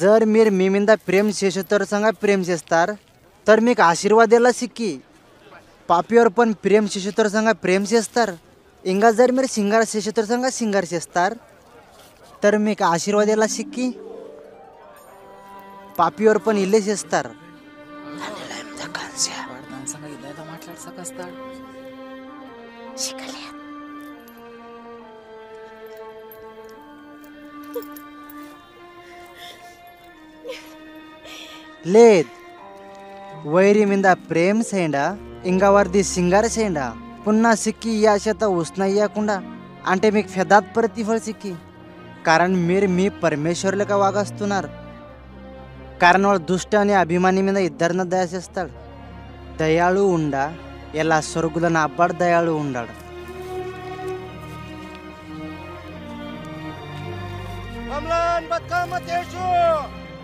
जर మీరు మీ మీద ప్రేమ చేసేతారు సంగా ప్రేమ చేస్తారు तर మీకు ఆశీర్వాదాల సిక్కి पापीवर पण प्रेम చేసేతారు సంగా ప్రేम చేస్తారు ఇంకా जर మీరు సింగాर చేసేతారు సంగా సింగాर చేస్తారు तर మీకు ఆశీర్వాదాల సిక్కి पापीवर पण ఇల్లే చేస్తారు వాడు దాని సంగతి ఇదేదో మాట్లాడి సకస్తాడు లేదు वैरी मिंदा प्रेम सेंडा इंगा वरदी सिंगार सेंडा पुन्हा सिक्की या शेता उसना याकुंडा అంటే మీకు ఫెదాత్ ప్రతిఫల సిక్కి कारण మీరు మీ పరమేశ్వరులుగా వాగస్తున్నారు कारण వాడు దుష్ట అనే అభిమాని మీద ఇద్దరిన దయ చేస్తాడు దయాళు ఉండా ఎలా స్వర్గుల నా అబ్బాడు దయాళు ఉండాడు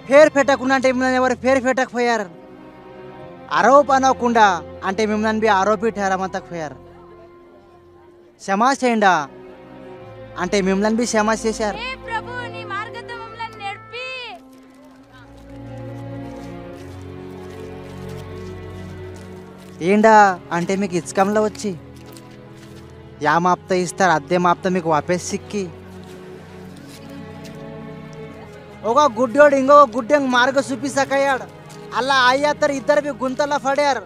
ఫేర్ ఫెటకుండా అంటే మిమ్మల్ని ఎవరు ఫేర్ ఫెటకపోయారు आरोप అనకుండా అంటే మిమ్మల్ని బి ఆరోపి ठहराమతకపోయారు క్షమా చేయండా అంటే మిమ్మల్ని బి క్షమా చేశారు हे प्रभु नी मार्गतो मम्मल्ని नेर्पी ఏండా అంటే మీకు ఇచ్చకంలో వచ్చి యా మాప్త ఇస్తారు అద్దె మాప్త మీకు వాపస్ సిక్కి ఒక గుడ్డోడు ఇంకో గుడ్డెంగ్ మార్గ చూపిసకయ్యాడు అలా అయ్యా तर इधर भी गुंतला फड्यार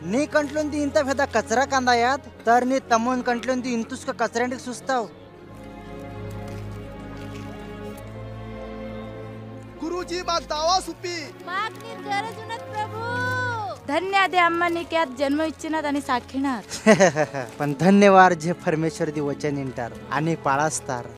నీ కంట్లోంది ఇంత పెద్ద కచరా కందాయాత్ तर నీ తమ్ముని కంట్లోంది ఇంతుస్క కచరాంటికి చూస్తావు गुरुजी माग दावा सुपी मागणी गरज ఉన్నది प्रभु धन्य दे अम्मा నీకు यात जन्म इच्छिनात साक्षीनात पण धन्यवाद जे परमेश्वर दी वचन विंटार आणि पाळास्तार